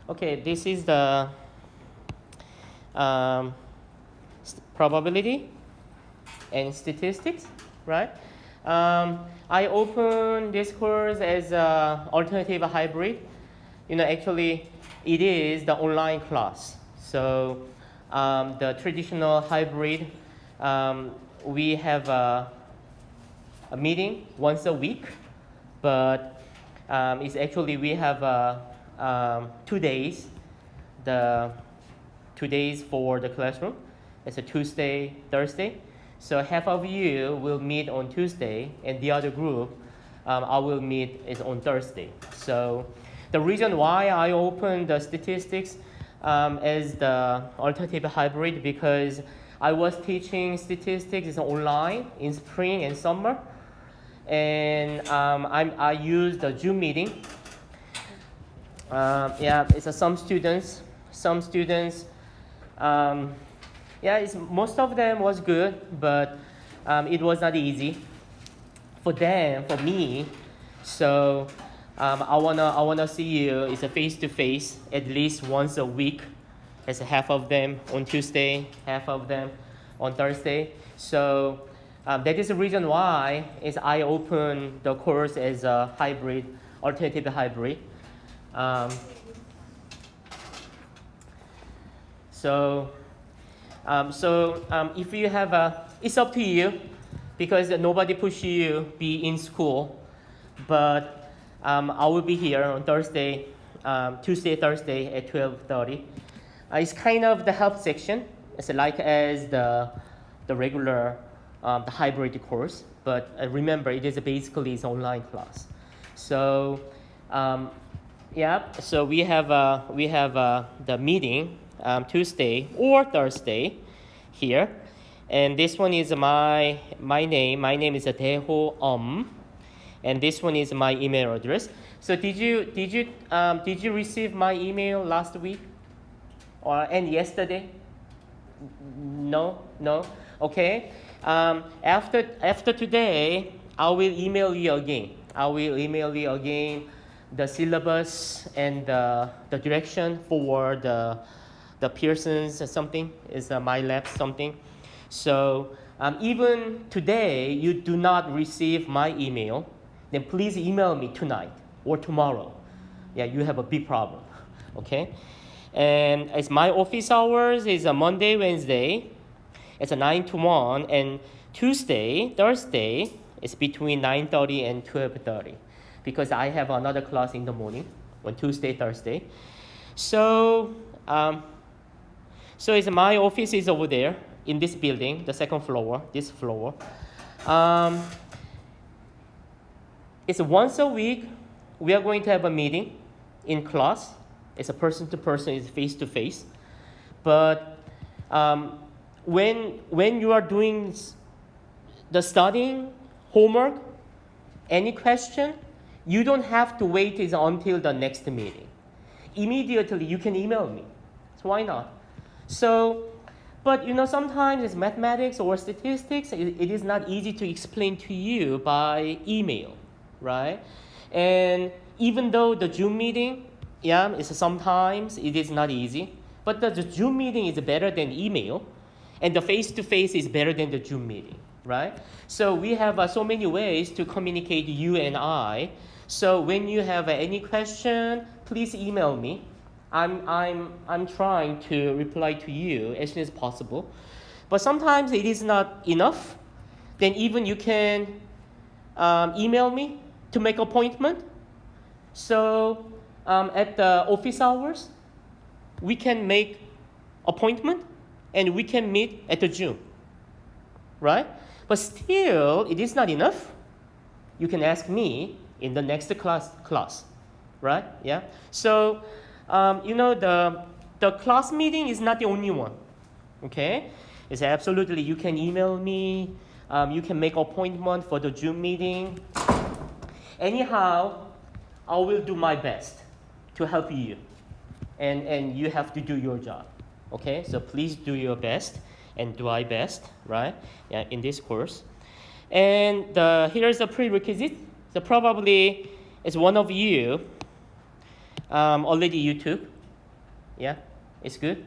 Okay, this is the um, probability and statistics, right? I opened this course as an alternative hybrid. Actually, it is the online class. So the traditional hybrid, we have a meeting once a week, but it's actually we have 2 days. The 2 days for the classroom. It's a Tuesday, Thursday. So half of you will meet on Tuesday, and the other group I will meet is on Thursday. So the reason why I opened the statistics as the alternative hybrid, because I was teaching statistics online in spring and summer, and I used the Zoom meeting. It's some students. Most of them was good, but it was not easy for them, for me. So I wanna see you. It's a face-to-face at least once a week. It's half of them on Tuesday, half of them on Thursday. So that is the reason why is I open the course as a hybrid, alternative hybrid. If you have it's up to you, because nobody push you be in school, but I will be here on Thursday, Tuesday, Thursday at 12:30. It's kind of the help section. It's like as the regular the hybrid course, but remember it is basically it's online class. So so we have the meeting Tuesday or Thursday here, and this one is my name. My name is Daeho and this one is my email address. So did you receive my email last week and yesterday? No. Okay. After today, I will email you again. The syllabus and the direction for the Pearson's something is my lab something. So even today you do not receive my email, then please email me tonight or tomorrow. Yeah, you have a big problem. Okay. And it's my office hours is a Monday, Wednesday. It's a 9 to 1, and Tuesday, Thursday is between 9:30 and 12:30. Because I have another class in the morning on Tuesday, Thursday. So it's my office is over there in this building, the second floor, this floor. It's once a week. We are going to have a meeting in class. It's a person-to-person, it's face-to-face. But when you are doing the studying, homework, any question, you don't have to wait until the next meeting. Immediately, you can email me. So why not? So, but sometimes it's mathematics or statistics. It is not easy to explain to you by email, right? And even though the Zoom meeting, sometimes it is not easy. But the Zoom meeting is better than email, and the face-to-face is better than the Zoom meeting, right? So we have so many ways to communicate you and I. So when you have any question, please email me. I'm trying to reply to you as soon as possible. But sometimes it is not enough. Then even you can email me to make appointment. So at the office hours, we can make appointment and we can meet at the Zoom, right? But still, it is not enough. You can ask me in the next class, right? Yeah. So, the class meeting is not the only one. Okay, it's absolutely you can email me. You can make appointment for the Zoom meeting. Anyhow, I will do my best to help you, and you have to do your job. Okay, so please do your best and do our best, right? Yeah, in this course. And here's the prerequisite. So probably it's one of you already you took Yeah, it's good.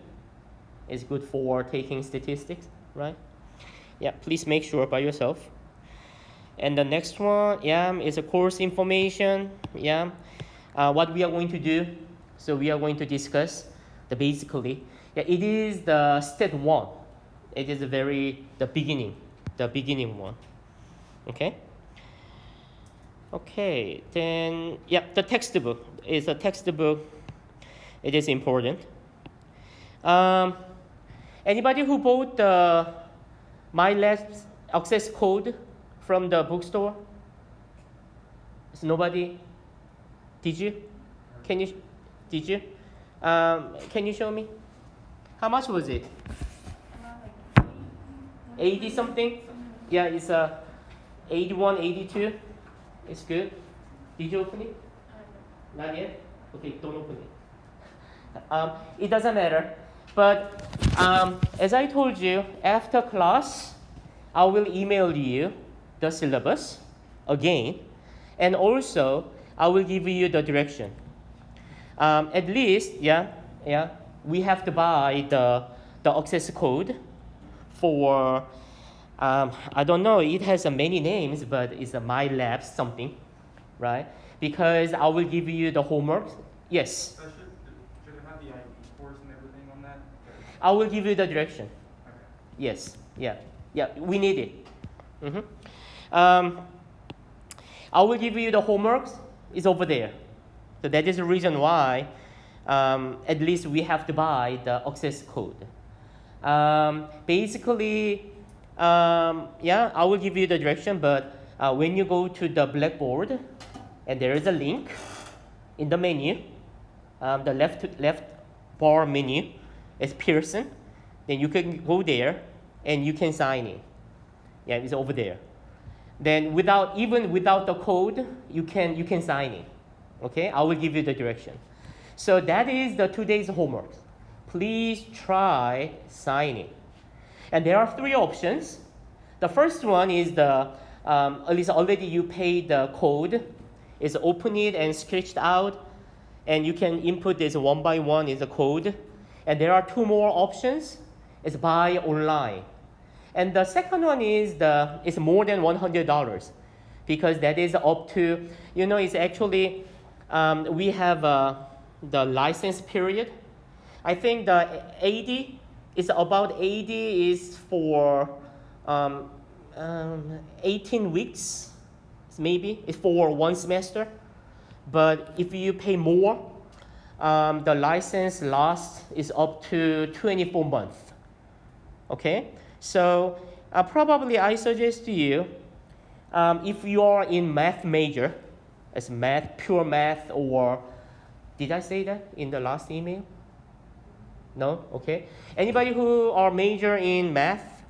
It's good for taking statistics, right? Yeah, please make sure by yourself. And the next one, yeah, is a course information. Yeah, what we are going to do. So we are going to discuss the basically. Yeah, it is the step 1. It is the beginning one. Okay. Okay. Then yeah, the textbook is a textbook. It is important. Anybody who bought the My Labs access code from the bookstore? Is nobody? Did you? Did you? Can you show me? How much was it? 80 something? Yeah, it's 81, 82. It's good. Did you open it? Not yet? Okay, don't open it. It doesn't matter. But as I told you, after class, I will email you the syllabus again. And also, I will give you the direction. At least, we have to buy the access code for, I don't know, it has many names, but it's a My Labs something, right? Because I will give you the homework. Yes? Should it have the ID course and everything on that? I will give you the direction. Okay. Yes, yeah, we need it. I will give you the homework. It's over there. So that is the reason why at least we have to buy the access code. Basically, I will give you the direction, but when you go to the Blackboard, and there is a link in the menu, the left bar menu is Pearson, then you can go there and you can sign in. Yeah, it's over there. Then without the code, you can sign in. Okay, I will give you the direction. So that is the today's homework. Please try signing. And there are 3 options. The first one is at least already you paid the code. Is open it and scratched out, and you can input this one by one is the code. And there are 2 more options. It's buy online. And the second one is it's more than $100 because that is up to, it's actually, we have the license period. I think the 80 is about 80 is for 18 weeks, maybe. It's for 1 semester. But if you pay more, the license lasts is up to 24 months. Okay? So probably I suggest to you, if you are in math major, as math, pure math, or did I say that in the last email? No? Okay. Anybody who are major in math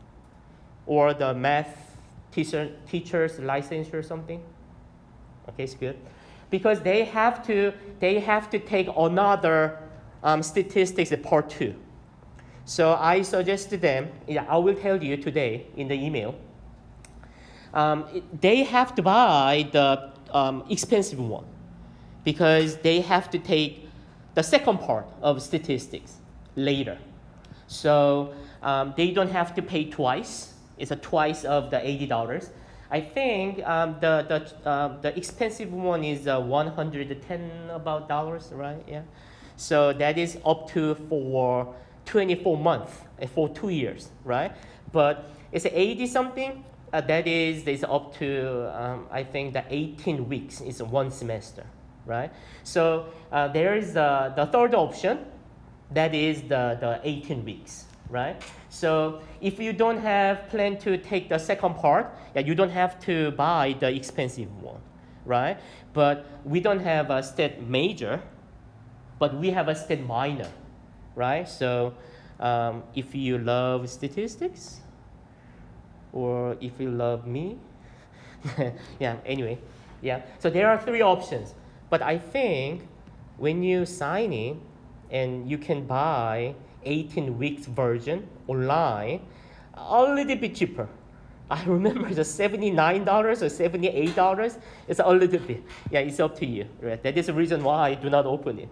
or the math teacher's license or something? Okay, it's good. Because they have to take another statistics part 2. So I suggest to them, I will tell you today in the email, they have to buy the expensive one because they have to take the second part of statistics later. So they don't have to pay twice. It's twice of the $80. I think the expensive one is $110 about dollars, right? Yeah. So that is up to for 24 months for 2 years, right? But it's 80 something. That is up to I think the 18 weeks is 1 semester, right? So there is the third option, that is the 18 weeks, right? So if you don't have plan to take the second part, you don't have to buy the expensive one, right? But we don't have a STAT major, but we have a STAT minor, right? So if you love statistics, or if you love me, anyway, So there are 3 options. But I think when you sign in and you can buy 18 weeks version online, a little bit cheaper. I remember the $79 or $78. It's a little bit. It's up to you. Right? That is the reason why I do not open it.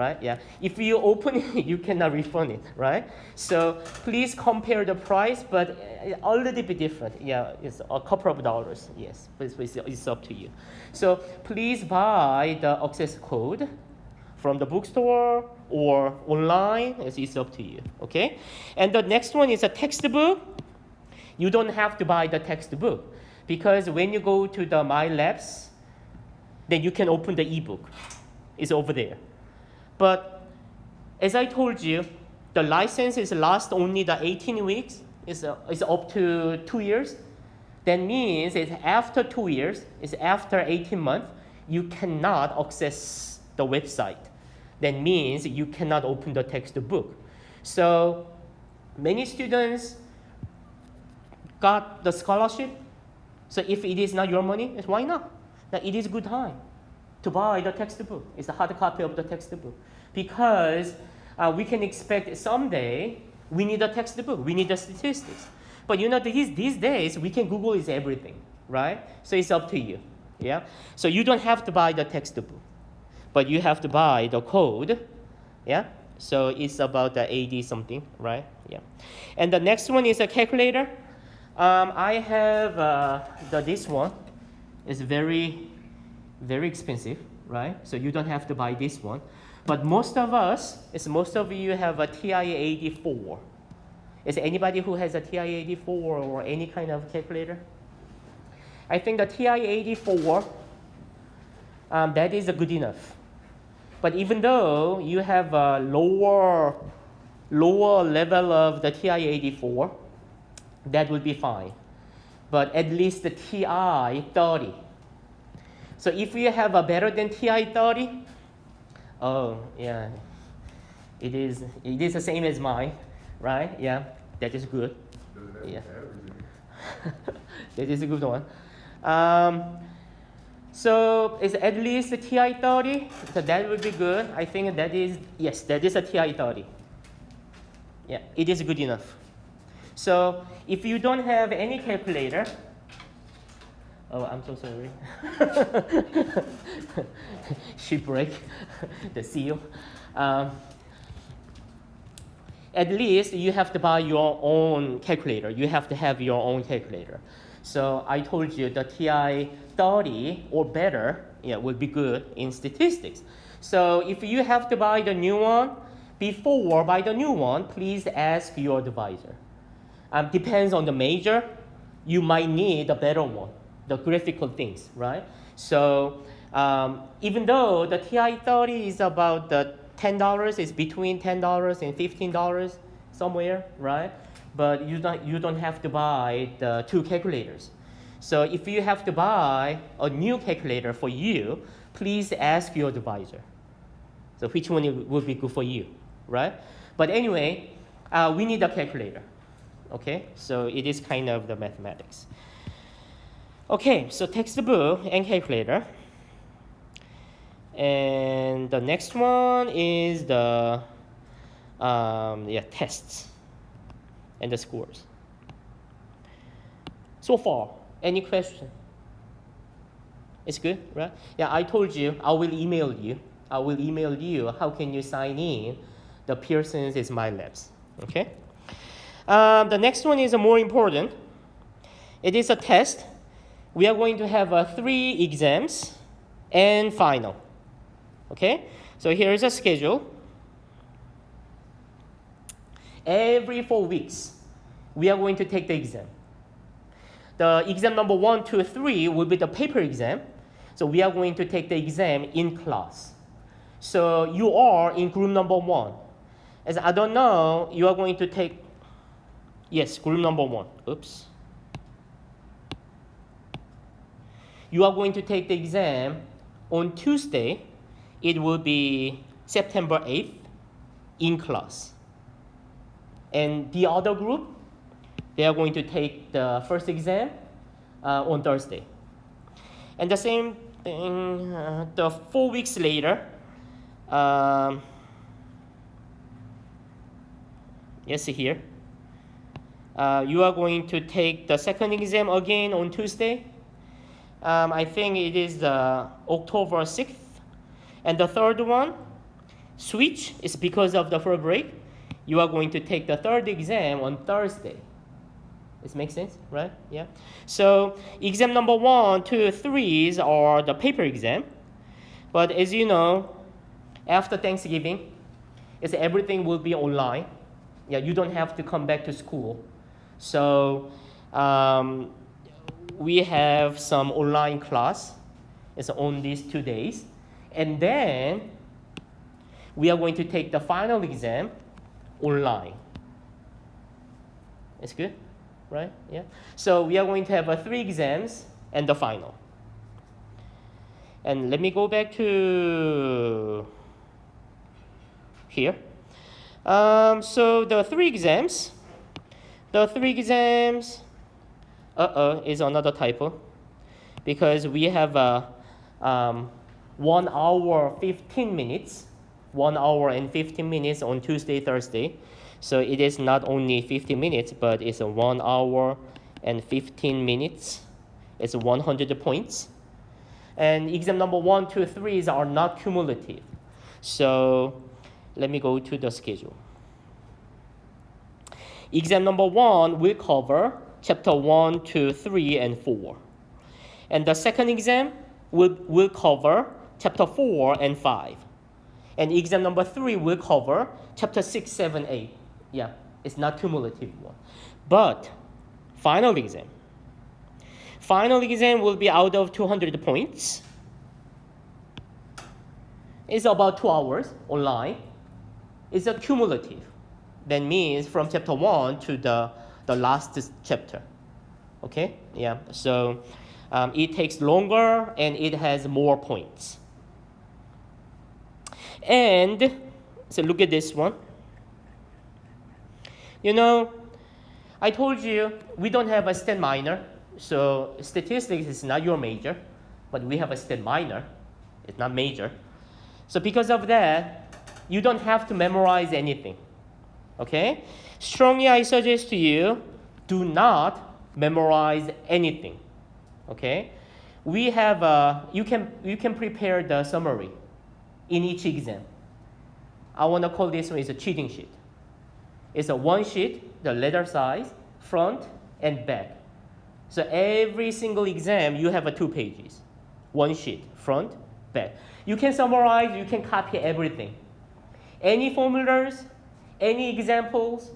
right? Yeah. If you open it, you cannot refund it, right? So please compare the price, but a little bit different. Yeah, it's a couple of dollars. Yes, but it's up to you. So please buy the access code from the bookstore or online. It's up to you. Okay. And the next one is a textbook. You don't have to buy the textbook because when you go to the My Labs, then you can open the ebook. It's over there. But as I told you, the license is last only the 18 weeks. It's up to 2 years. That means it's after 2 years, it's after 18 months, you cannot access the website. That means you cannot open the textbook. So many students got the scholarship. So if it is not your money, why not? That it is a good time to buy the textbook. It's a hard copy of the textbook. Because we can expect someday we need a textbook, we need the statistics. But you know, these days we can Google is everything, right? So it's up to you. Yeah. So you don't have to buy the textbook, but you have to buy the code. Yeah. So it's about the 80 something, right? Yeah. And the next one is a calculator. I have this one. It's very expensive, right? So you don't have to buy this one. But most of you have a TI-84. Is there anybody who has a TI-84 or any kind of calculator? I think the TI-84, that is good enough. But even though you have a lower level of the TI-84, that would be fine. But at least the TI-30. So if you have a better than TI-30, oh yeah, it is the same as mine, right? Yeah, that is good. Yeah, that is a good one. So it's at least a TI-30, so that would be good. I think that is a TI-30. Yeah, it is good enough. So if you don't have any calculator, oh, I'm so sorry. Shipwreck, the seal. At least you have to buy your own calculator. You have to have your own calculator. So I told you the TI-30 or better, would be good in statistics. So if you have to buy the new one, before buy the new one, please ask your advisor. Depends on the major, you might need a better one, the graphical things, right? So even though the TI-30 is about the $10, it's between $10 and $15 somewhere, right? But you don't have to buy the two calculators. So if you have to buy a new calculator for you, please ask your advisor. So which one would be good for you, right? But anyway, we need a calculator. Okay, so it is kind of the mathematics. Okay, so textbook and calculator. And the next one is the tests and the scores. So far, any question? It's good, right? Yeah, I told you I will email you. How can you sign in? The Pearson's is My Labs. Okay. The next one is more important. It is a test. We are going to have 3 exams and final. Okay? So here is a schedule. Every 4 weeks, we are going to take the exam. The exam number 1, 2, 3 will be the paper exam. So we are going to take the exam in class. So you are in group number 1. As I don't know, you are going to take, yes, group number 1. Oops. You are going to take the exam on Tuesday. It will be September 8th in class. And the other group, they are going to take the first exam on Thursday. And the same thing, the 4 weeks later, yes, here. You are going to take the second exam again on Tuesday. I think it is October 6th. And the third one, switch is because of the fall break. You are going to take the third exam on Thursday. This makes sense, right? Yeah. So exam number 1, 2, 3s are the paper exam. But as you know, after Thanksgiving, everything will be online. Yeah, you don't have to come back to school. So we have some online class. It's on these 2 days. And then we are going to take the final exam online. It's good, right? Yeah. So we are going to have 3 exams and the final. And let me go back to here. So the 3 exams. Is another typo, because we have 1 hour 15 minutes, 1 hour and 15 minutes on Tuesday, Thursday. So it is not only 50 minutes, but it's 1 hour and 15 minutes. It's 100 points. And exam number 1, 2, 3s are not cumulative. So let me go to the schedule. Exam number 1 will cover chapter 1, 2, 3, and 4. And the second exam will cover chapter 4 and 5. And exam number 3 will cover chapter 6, 7, 8. Yeah, it's not cumulative one. But final exam will be out of 200 points. It's about 2 hours online. It's a cumulative. That means from chapter 1 to the last chapter. Okay? Yeah. So it takes longer and it has more points. And so look at this one. You know, I told you we don't have a STAT minor. So statistics is not your major, but we have a STAT minor. It's not major. So because of that, you don't have to memorize anything. Okay? Strongly I suggest to you, do not memorize anything. Okay? We have you can prepare the summary in each exam. I want to call this one is a cheating sheet. It's a 1 sheet, the letter size, front and back. So every single exam you have 2 pages. 1 sheet, front, back. You can summarize, you can copy everything. Any formulas, any examples,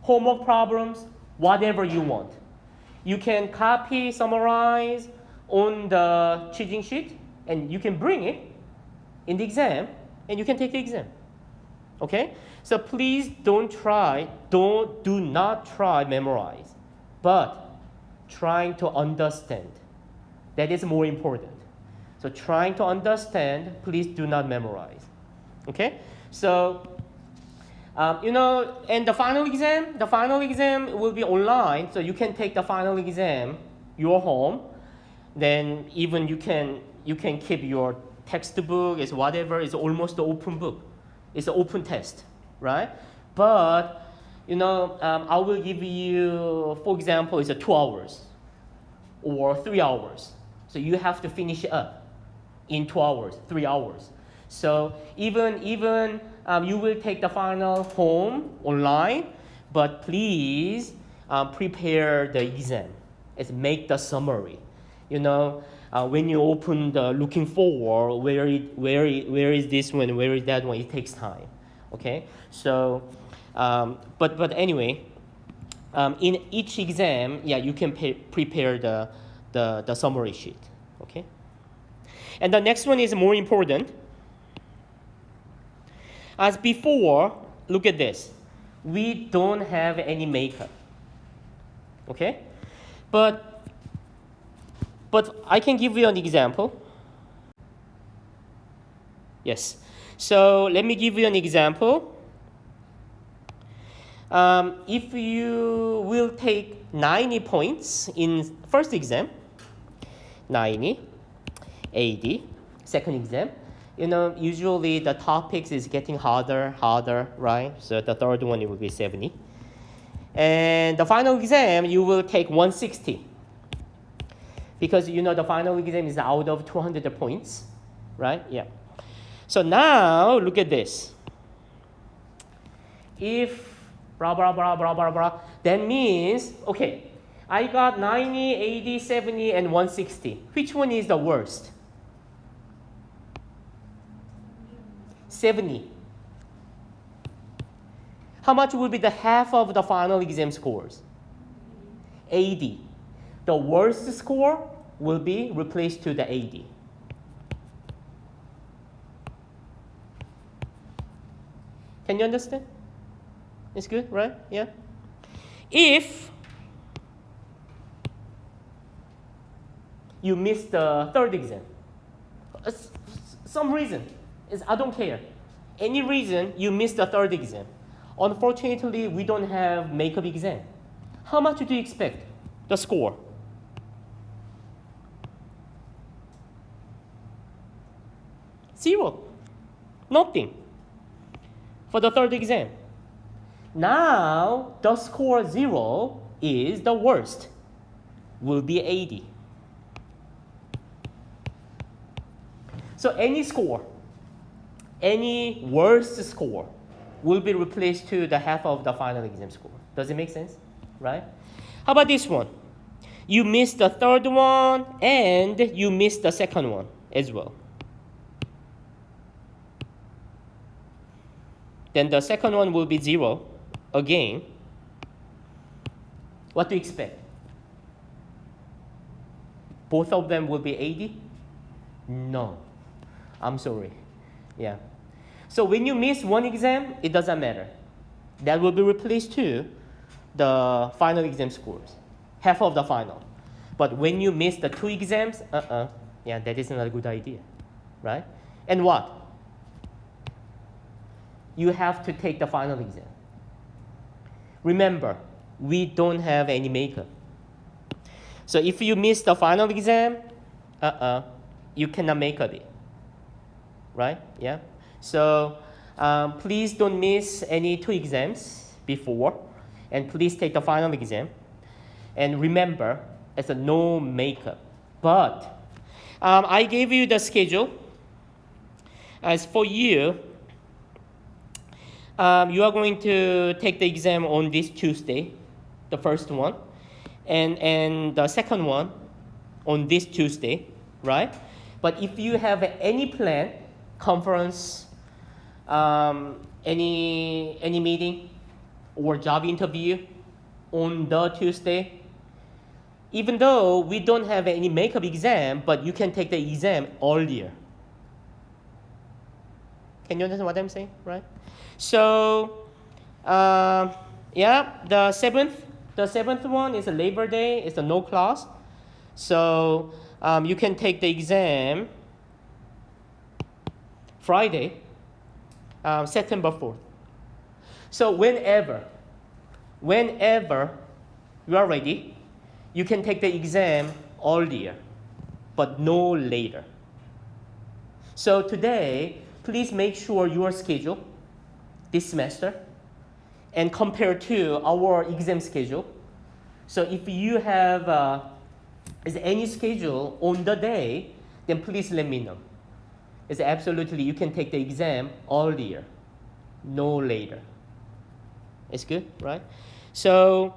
homework problems, whatever you want. You can copy, summarize on the cheating sheet, and you can bring it in the exam, and you can take the exam. Okay? So please do not try memorize, but trying to understand. That is more important. So trying to understand, please do not memorize. Okay? So and the final exam will be online, so you can take the final exam your home. Then even you can keep your textbook, is whatever, is almost the open book. It's an open test, right? But I will give you, for example, it's 2 hours or 3 hours. So you have to finish it up in 2 hours, 3 hours. So even you will take the final home online, but please prepare the exam. It's make the summary. When you open the looking forward, where is this one, where is that one? It takes time. Okay. So, but anyway, in each exam, you can prepare the summary sheet. Okay. And the next one is more important. As before, look at this. We don't have any makeup. Okay? But I can give you an example. Yes. So let me give you an example. If you will take 90 points in first exam, 90, 80, second exam, usually the topics is getting harder, right? So the third one, it will be 70. And the final exam, you will take 160. Because the final exam is out of 200 points, right? Yeah. So now, look at this. if blah, blah, blah, blah, blah, blah, that means, okay, I got 90, 80, 70, and 160. Which one is the worst? 70. How much will be the half of the final exam scores? 80. The worst score will be replaced to the 80. Can you understand? It's good, right? Yeah. If you miss the third exam, some reason, I don't care. Any reason you miss the third exam. Unfortunately, we don't have makeup exam. How much do you expect the score? Zero. Nothing. For the third exam. Now, the score 0 is the worst. Will be 80. So any score, any worst score will be replaced to the half of the final exam score. Does it make sense? Right? How about this one? You missed the third one and you missed the second one as well. Then the second one will be 0 again. What do you expect? Both of them will be 80? No. I'm sorry. Yeah. So when you miss one exam, it doesn't matter. That will be replaced to the final exam scores, half of the final. But when you miss the 2 exams, yeah, that is not a good idea, right? And what? You have to take the final exam. Remember, we don't have any makeup. So if you miss the final exam, you cannot make it, right? Yeah. So please don't miss any 2 exams before, and please take the final exam. And remember, it's a no makeup. But I gave you the schedule. As for you, you are going to take the exam on this Tuesday, the first one, and the second one on this Tuesday, right? But if you have any plan, conference, any meeting or job interview on the Tuesday, even though we don't have any makeup exam, but you can take the exam earlier. Can you understand what I'm saying, right? So, yeah, the seventh one is a Labor Day. It's a no class. So you can take the exam Friday, September 4th. So whenever you are ready, you can take the exam earlier, but no later. So today, please make sure your schedule this semester and compare to our exam schedule. So if you have is any schedule on the day, then please let me know. It's absolutely, you can take the exam earlier, no later. It's good, right? So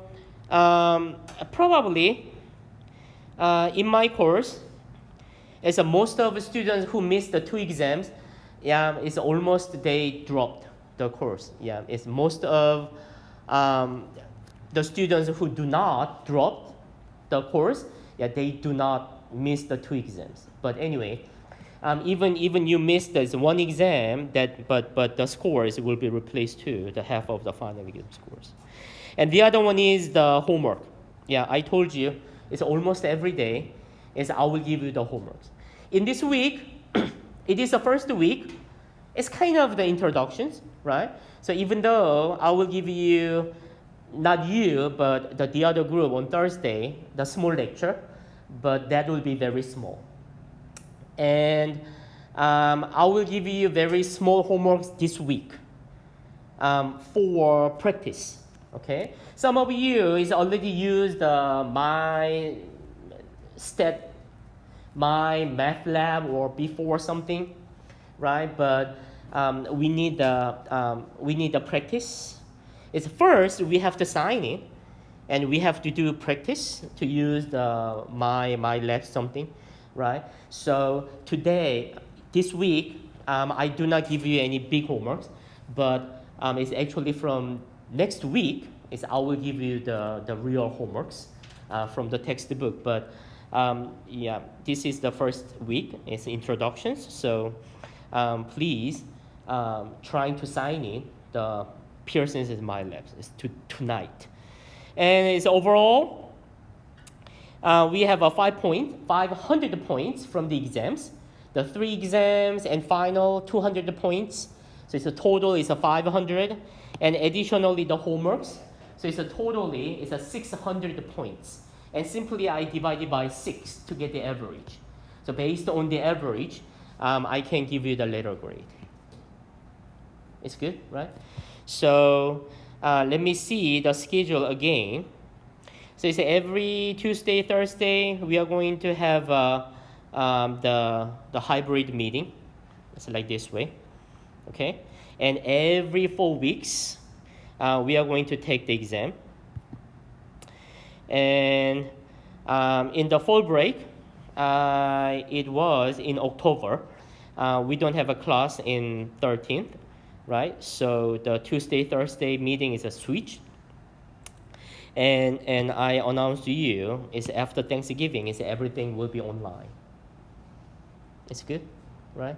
probably in my course, as most of the students who missed the 2 exams, yeah, it's almost they dropped the course. Yeah, it's most of the students who do not drop the course, yeah, they do not miss the 2 exams. But anyway, even you miss this 1 exam, but the scores will be replaced to the half of the final exam scores. And the other one is the homework. Yeah, I told you it's almost every day. I will give you the homeworks. In this week, it is the first week. It's kind of the introductions, right? So even though I will give you, not you, but the other group on Thursday, the small lecture, but that will be very small. And I will give you very small homeworks this week for practice, okay? Some of you is already used my math lab or before something, right? But we need the practice is first we have to sign in, and we have to do practice to use the my lab something, right? So today, this week, I do not give you any big homeworks, but it's actually from next week is I will give you the real homeworks from the textbook. But yeah, this is the first week. It's introductions. So please trying to sign in the Pearson's is my labs is tonight, and it's overall. We have a 500 points from the exams, the 3 exams and final 200 points. So it's a total is a 500, and additionally the homeworks. So it's a totally is a 600 points, and simply I divide it by 6 to get the average. So based on the average, I can give you the letter grade. It's good, right? So let me see the schedule again. So it's every Tuesday, Thursday, we are going to have the hybrid meeting. It's like this way, okay? And every 4 weeks, we are going to take the exam. And in the fall break, it was in October. We don't have a class in 13th, right? So the Tuesday, Thursday meeting is a switch. And I announced to you is after Thanksgiving is everything will be online. It's good, right?